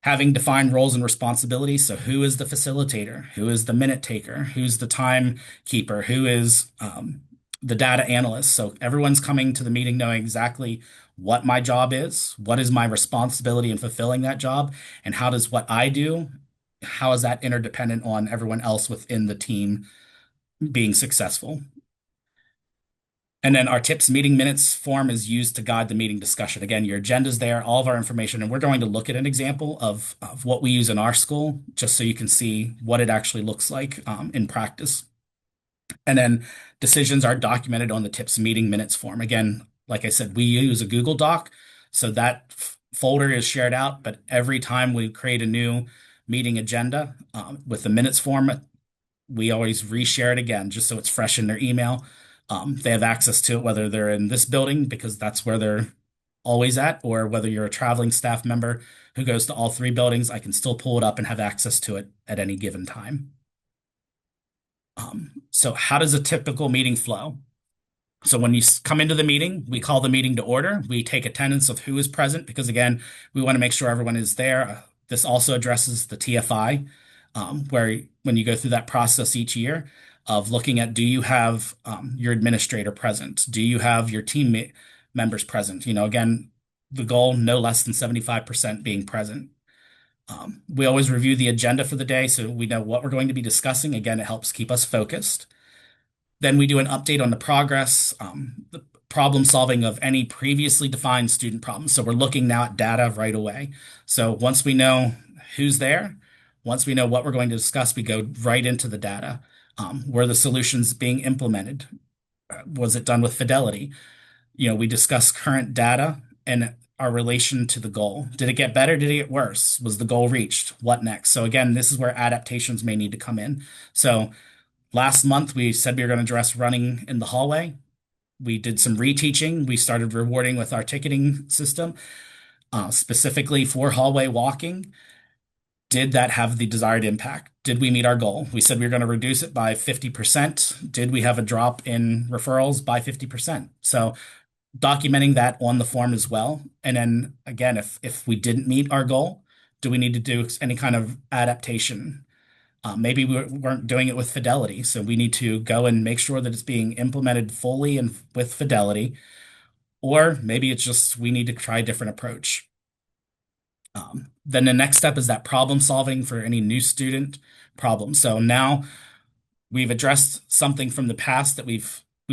Having defined roles and responsibilities. So who is the facilitator? Who is the minute taker? Who's the timekeeper? Who is the data analyst? So everyone's coming to the meeting knowing exactly what my job is, what is my responsibility in fulfilling that job, and how does what I do, how is that interdependent on everyone else within the team being successful? And then our tips meeting minutes form is used to guide the meeting discussion. Again, your agenda's there, all of our information, and we're going to look at an example of what we use in our school, just so you can see what it actually looks like in practice. And then decisions are documented on the tips meeting minutes form. Again, like I said, we use a Google Doc, so that folder is shared out, but every time we create a new meeting agenda with the minutes form, we always reshare it again just so it's fresh in their email. They have access to it whether they're in this building because that's where they're always at, or whether you're a traveling staff member who goes to all three buildings, I can still pull it up and have access to it at any given time. So how does a typical meeting flow? So when you come into the meeting, we call the meeting to order. We take attendance of who is present because, again, we want to make sure everyone is there. This also addresses the TFI, where when you go through that process each year of looking at, do you have your administrator present? Do you have your team members present? Again, the goal, no less than 75% being present. We always review the agenda for the day so we know what we're going to be discussing. Again, it helps keep us focused. Then we do an update on the progress, the problem solving of any previously defined student problems. So we're looking now at data right away. So once we know who's there, once we know what we're going to discuss, we go right into the data. Were the solutions being implemented? Was it done with fidelity? We discuss current data and our relation to the goal. Did it get better? Did it get worse? Was the goal reached? What next? So again, this is where adaptations may need to come in. So last month, we said we were going to address running in the hallway. We did some reteaching. We started rewarding with our ticketing system, specifically for hallway walking. Did that have the desired impact? Did we meet our goal? We said we were going to reduce it by 50%. Did we have a drop in referrals by 50%? So documenting that on the form as well. And then again, if we didn't meet our goal, do we need to do any kind of adaptation? Maybe we weren't doing it with fidelity, so we need to go and make sure that it's being implemented fully and with fidelity. Or maybe it's just we need to try a different approach. Then the next step is that problem solving for any new student problem. So now we've addressed something from the past that we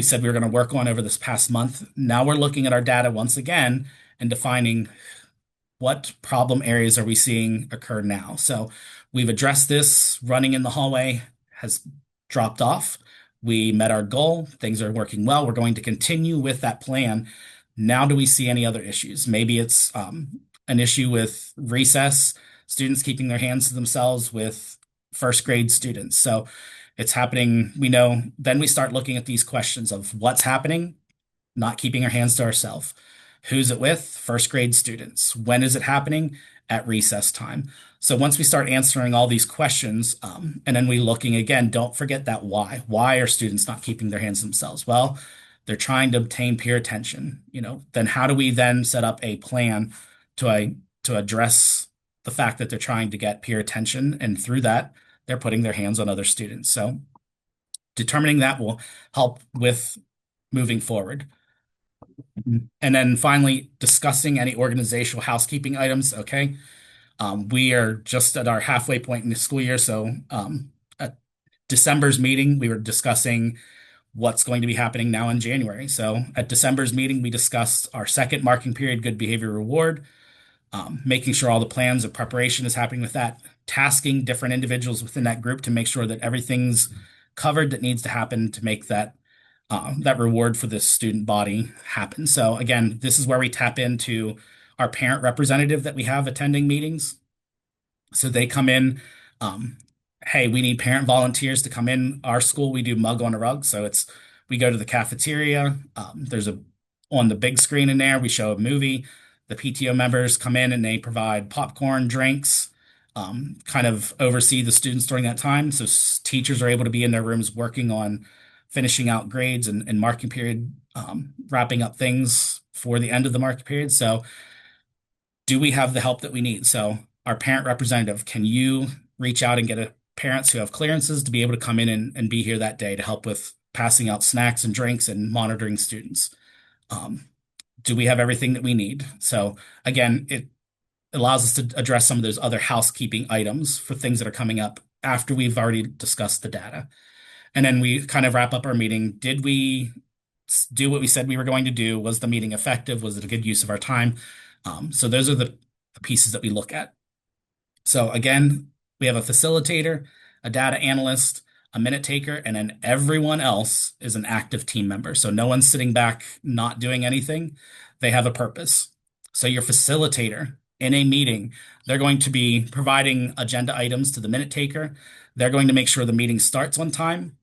said we were going to work on over this past month. Now we're looking at our data once again and defining what problem areas are we seeing occur now. So we've addressed this. Running in the hallway has dropped off. We met our goal. Things are working well. We're going to continue with that plan. Now, do we see any other issues? Maybe it's an issue with recess, students keeping their hands to themselves with first grade students. So it's happening. We know, then we start looking at these questions of what's happening, not keeping our hands to ourselves. Who's it with? First grade students. When is it happening? at recess time. So once we start answering all these questions, and then we looking again, don't forget that why. Why are students not keeping their hands to themselves? Well, they're trying to obtain peer attention. Then how do we then set up a plan to to address the fact that they're trying to get peer attention, and through that, they're putting their hands on other students. So determining that will help with moving forward. And then finally, discussing any organizational housekeeping items. Okay. We are just at our halfway point in the school year. So at December's meeting, we were discussing what's going to be happening now in January. So at December's meeting, we discussed our second marking period, good behavior reward, making sure all the plans of preparation is happening with that, tasking different individuals within that group to make sure that everything's covered that needs to happen to make that reward for the student body happen. So again, this is where we tap into our parent representative that we have attending meetings. So they come in, um, hey, we need parent volunteers to come in. Our school, we do mug on a rug. So we go to the cafeteria. There's on the big screen in there, we show a movie. The PTO members come in and they provide popcorn, drinks, kind of oversee the students during that time. So teachers are able to be in their rooms working on finishing out grades and marking period, wrapping up things for the end of the marking period. So do we have the help that we need? So our parent representative, can you reach out and get parents who have clearances to be able to come in and be here that day to help with passing out snacks and drinks and monitoring students? Do we have everything that we need? So again, it allows us to address some of those other housekeeping items for things that are coming up after we've already discussed the data. And then we kind of wrap up our meeting. Did we do what we said we were going to do? Was the meeting effective? Was it a good use of our time? So those are the pieces that we look at. So again, we have a facilitator, a data analyst, a minute taker, and then everyone else is an active team member. So no one's sitting back not doing anything. They have a purpose. So your facilitator in a meeting, they're going to be providing agenda items to the minute taker. They're going to make sure the meeting starts on time.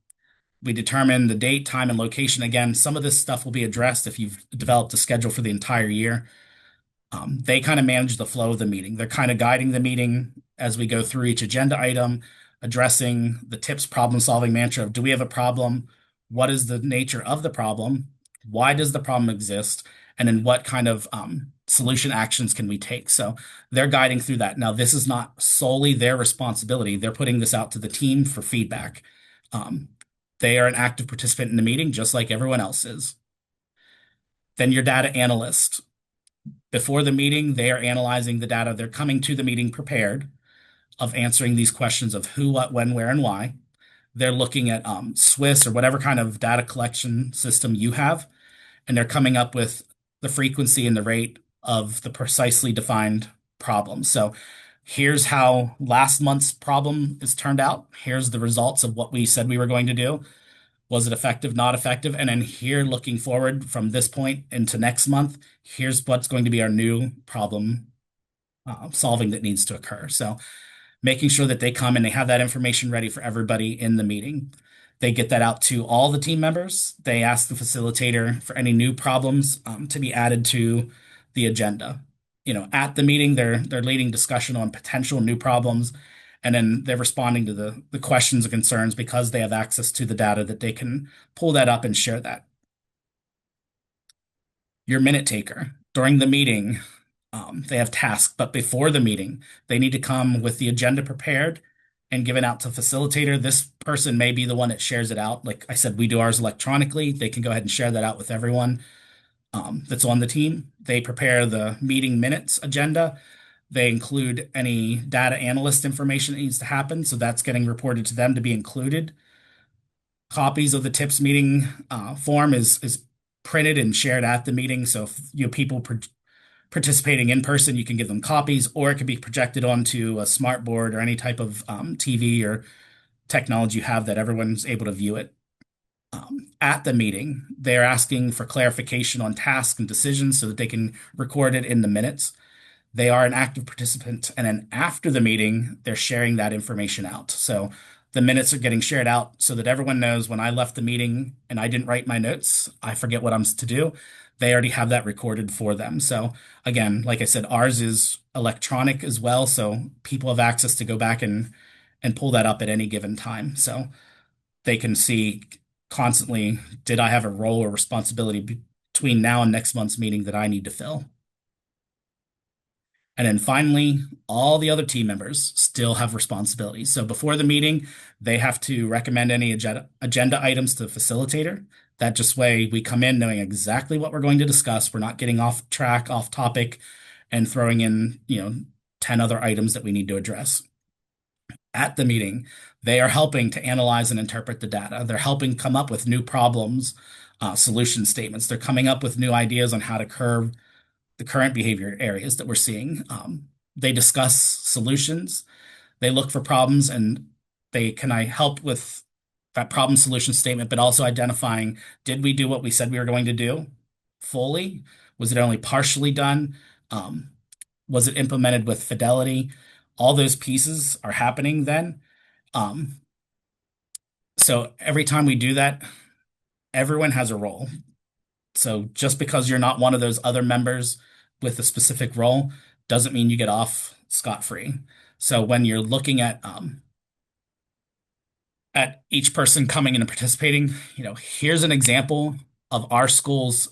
We determine the date, time, and location. Again, some of this stuff will be addressed if you've developed a schedule for the entire year. They kind of manage the flow of the meeting. They're kind of guiding the meeting as we go through each agenda item, addressing the tips problem solving mantra of do we have a problem? What is the nature of the problem? Why does the problem exist? And then what kind of solution actions can we take? So they're guiding through that. Now, this is not solely their responsibility. They're putting this out to the team for feedback. They are an active participant in the meeting, just like everyone else is. Then your data analyst. Before the meeting, they are analyzing the data. They're coming to the meeting prepared of answering these questions of who, what, when, where, and why. They're looking at Swiss or whatever kind of data collection system you have, and they're coming up with the frequency and the rate of the precisely defined problem. So here's how last month's problem is turned out. Here's the results of what we said we were going to do. Was it effective, not effective? And then here, looking forward from this point into next month, here's what's going to be our new problem solving that needs to occur. So making sure that they come and they have that information ready for everybody in the meeting. They get that out to all the team members. They ask the facilitator for any new problems to be added to the agenda. At the meeting, they're leading discussion on potential new problems, and then they're responding to the questions and concerns because they have access to the data that they can pull that up and share that. Your minute taker during the meeting, they have tasks, but before the meeting, they need to come with the agenda prepared and given out to facilitator. This person may be the one that shares it out. Like I said, we do ours electronically. They can go ahead and share that out with everyone that's on the team. They prepare the meeting minutes agenda. They include any data analyst information that needs to happen. So that's getting reported to them to be included. Copies of the tips meeting form is printed and shared at the meeting. So if people participating in person, you can give them copies, or it can be projected onto a smart board or any type of TV or technology you have that everyone's able to view it. At the meeting, they're asking for clarification on tasks and decisions so that they can record it in the minutes. They are an active participant, and then after the meeting, they're sharing that information out. So the minutes are getting shared out so that everyone knows when I left the meeting and I didn't write my notes, I forget what I'm to do. They already have that recorded for them. So again, like I said, ours is electronic as well, so people have access to go back and pull that up at any given time. So they can see constantly, did I have a role or responsibility between now and next month's meeting that I need to fill? And then finally, all the other team members still have responsibilities. So before the meeting, they have to recommend any agenda items to the facilitator. That just way we come in knowing exactly what we're going to discuss. We're not getting off track, off topic, and throwing in, 10 other items that we need to address. At the meeting, they are helping to analyze and interpret the data. They're helping come up with new problems, solution statements. They're coming up with new ideas on how to curb the current behavior areas that we're seeing. They discuss solutions, they look for problems, and they can I help with that problem solution statement, but also identifying, did we do what we said we were going to do fully? Was it only partially done? Um, was it implemented with fidelity? All those pieces are happening then. Um, so every time we do that, everyone has a role. So just because you're not one of those other members with a specific role doesn't mean you get off scot-free. So when you're looking at each person coming in and participating, here's an example of our school's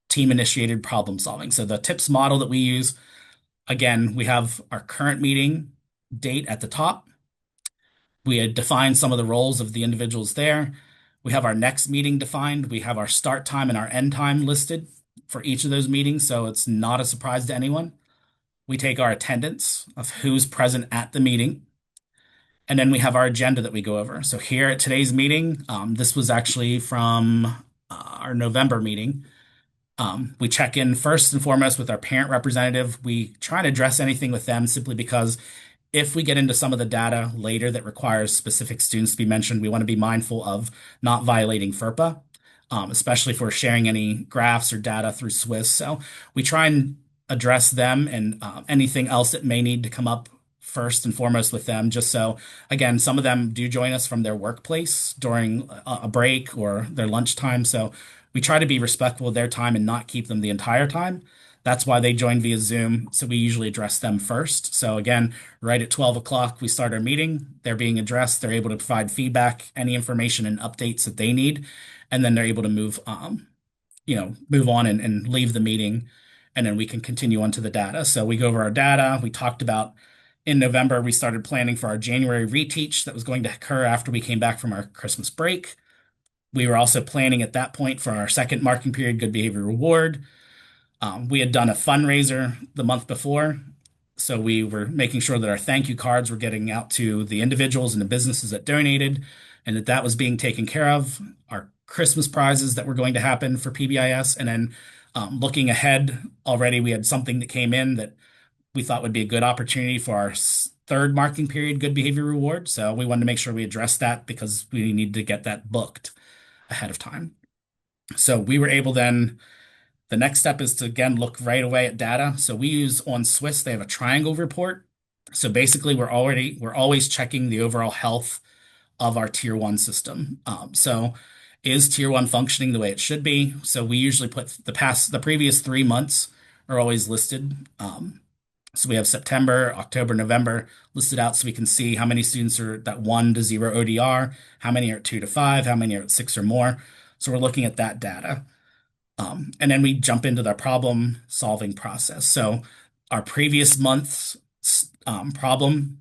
team initiated problem solving. So the TIPS model that we use, again, we have our current meeting date at the top. We had defined some of the roles of the individuals there. We have our next meeting defined. We have our start time and our end time listed for each of those meetings, so it's not a surprise to anyone. We take our attendance of who's present at the meeting, and then we have our agenda that we go over. So here at today's meeting, this was actually from our November meeting. We check in first and foremost with our parent representative. We try to address anything with them simply because if we get into some of the data later that requires specific students to be mentioned, we want to be mindful of not violating FERPA, especially if we're sharing any graphs or data through Swiss. So we try and address them and anything else that may need to come up first and foremost with them, just so, again, some of them do join us from their workplace during a break or their lunchtime. So we try to be respectful of their time and not keep them the entire time. That's why they join via Zoom. So we usually address them first. So again, right at 12 o'clock, we start our meeting. They're being addressed. They're able to provide feedback, any information and updates that they need. And then they're able to move on and leave the meeting. And then we can continue on to the data. So we go over our data. We talked about in November, we started planning for our January reteach that was going to occur after we came back from our Christmas break. We were also planning at that point for our second marking period, good behavior reward. We had done a fundraiser the month before, so we were making sure that our thank you cards were getting out to the individuals and the businesses that donated, and that was being taken care of. Our Christmas prizes that were going to happen for PBIS, and then looking ahead already, we had something that came in that we thought would be a good opportunity for our third marking period, good behavior reward. So we wanted to make sure we addressed that because we needed to get that booked ahead of time. So we were able then. The next step is to again look right away at data. So we use on Swiss, they have a triangle report. So basically we're always checking the overall health of our tier one system. So is tier one functioning the way it should be? So we usually put the previous 3 months are always listed. So we have September, October, November listed out so we can see how many students are at 1 to 0 ODR, how many are at 2 to 5, how many are at 6 or more. So we're looking at that data. And then we jump into the problem solving process. So our previous month's problem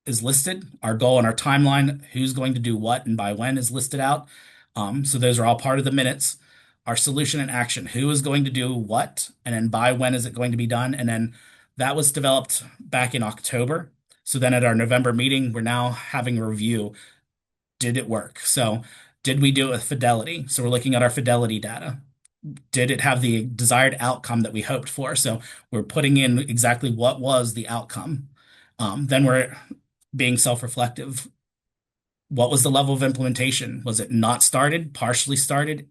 is listed. Our goal and our timeline, who's going to do what and by when is listed out. So those are all part of the minutes. Our solution and action, who is going to do what, and then by when is it going to be done? And then that was developed back in October. So then at our November meeting, we're now having a review. Did it work? So did we do it with fidelity? So we're looking at our fidelity data. Did it have the desired outcome that we hoped for? So we're putting in exactly what was the outcome. Then we're being self-reflective. What was the level of implementation? Was it not started, partially started,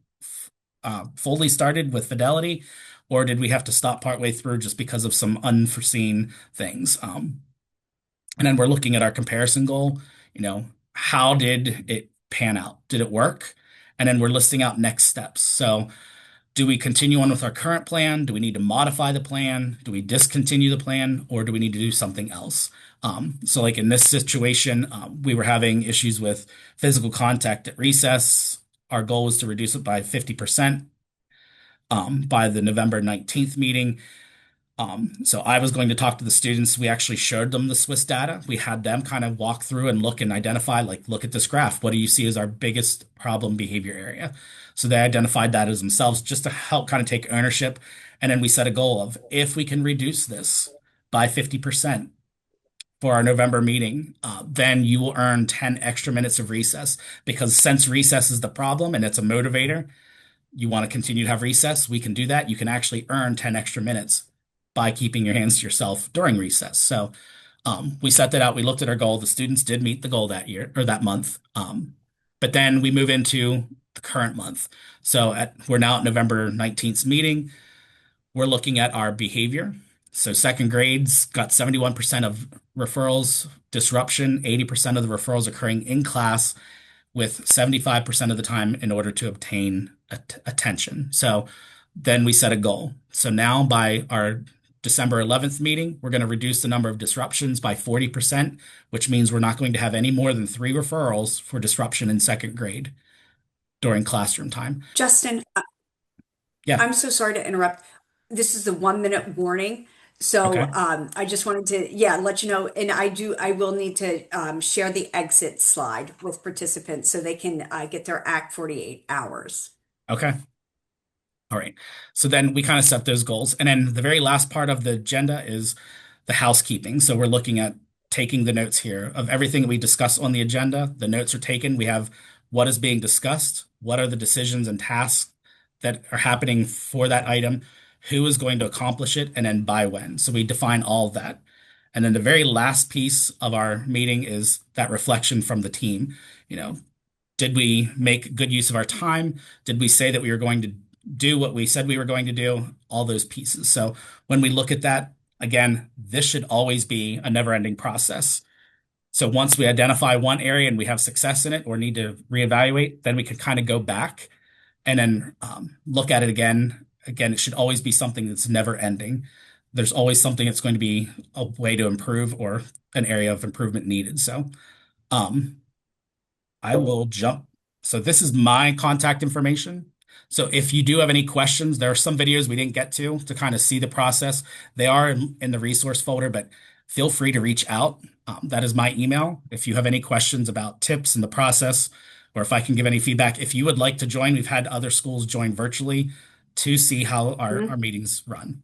fully started with fidelity, or did we have to stop partway through just because of some unforeseen things? And then we're looking at our comparison goal. how did it pan out? Did it work? And then we're listing out next steps. So do we continue on with our current plan? Do we need to modify the plan? Do we discontinue the plan? Or do we need to do something else? So like in this situation, we were having issues with physical contact at recess. Our goal was to reduce it by 50% by the November 19th meeting. So I was going to talk to the students. We actually showed them the Swiss data. We had them kind of walk through and look and identify, like, look at this graph. What do you see as our biggest problem behavior area? So they identified that as themselves just to help kind of take ownership. And then we set a goal of if we can reduce this by 50% for our November meeting, then you will earn 10 extra minutes of recess. Because since recess is the problem and it's a motivator, you want to continue to have recess, we can do that. You can actually earn 10 extra minutes by keeping your hands to yourself during recess. So we set that out. We looked at our goal. The students did meet the goal that year or that month. But then we move into the current month. So we're now at November 19th meeting. We're looking at our behavior. So second grades got 71% of referrals, disruption, 80% of the referrals occurring in class with 75% of the time in order to obtain attention. So then we set a goal. So now by our December 11th meeting, we're going to reduce the number of disruptions by 40%, which means we're not going to have any more than 3 referrals for disruption in second grade during classroom time. Justin, Yeah. I'm so sorry to interrupt. This is the 1 minute warning. So Okay. I just wanted to, yeah, let you know. And I will need to share the exit slide with participants so they can get their Act 48 hours. Okay. All right. So then we kind of set those goals. And then the very last part of the agenda is the housekeeping. So we're looking at taking the notes here of everything we discuss on the agenda. The notes are taken. We have what is being discussed, what are the decisions and tasks that are happening for that item, who is going to accomplish it, and then by when. So we define all of that. And then the very last piece of our meeting is that reflection from the team. You know, did we make good use of our time? Did we say that we were going to do what we said we were going to do? All those pieces. So when we look at that, again, this should always be a never-ending process. So once we identify one area and we have success in it or need to reevaluate, then we can kind of go back and then look at it again. Again, it should always be something that's never ending. There's always something that's going to be a way to improve or an area of improvement needed. So um, I will jump. So this is my contact information. So if you do have any questions, there are some videos we didn't get to kind of see the process. They are in the resource folder, but feel free to reach out. That is my email. If you have any questions about tips in the process, or if I can give any feedback, if you would like to join, we've had other schools join virtually to see how our Mhm. meetings run.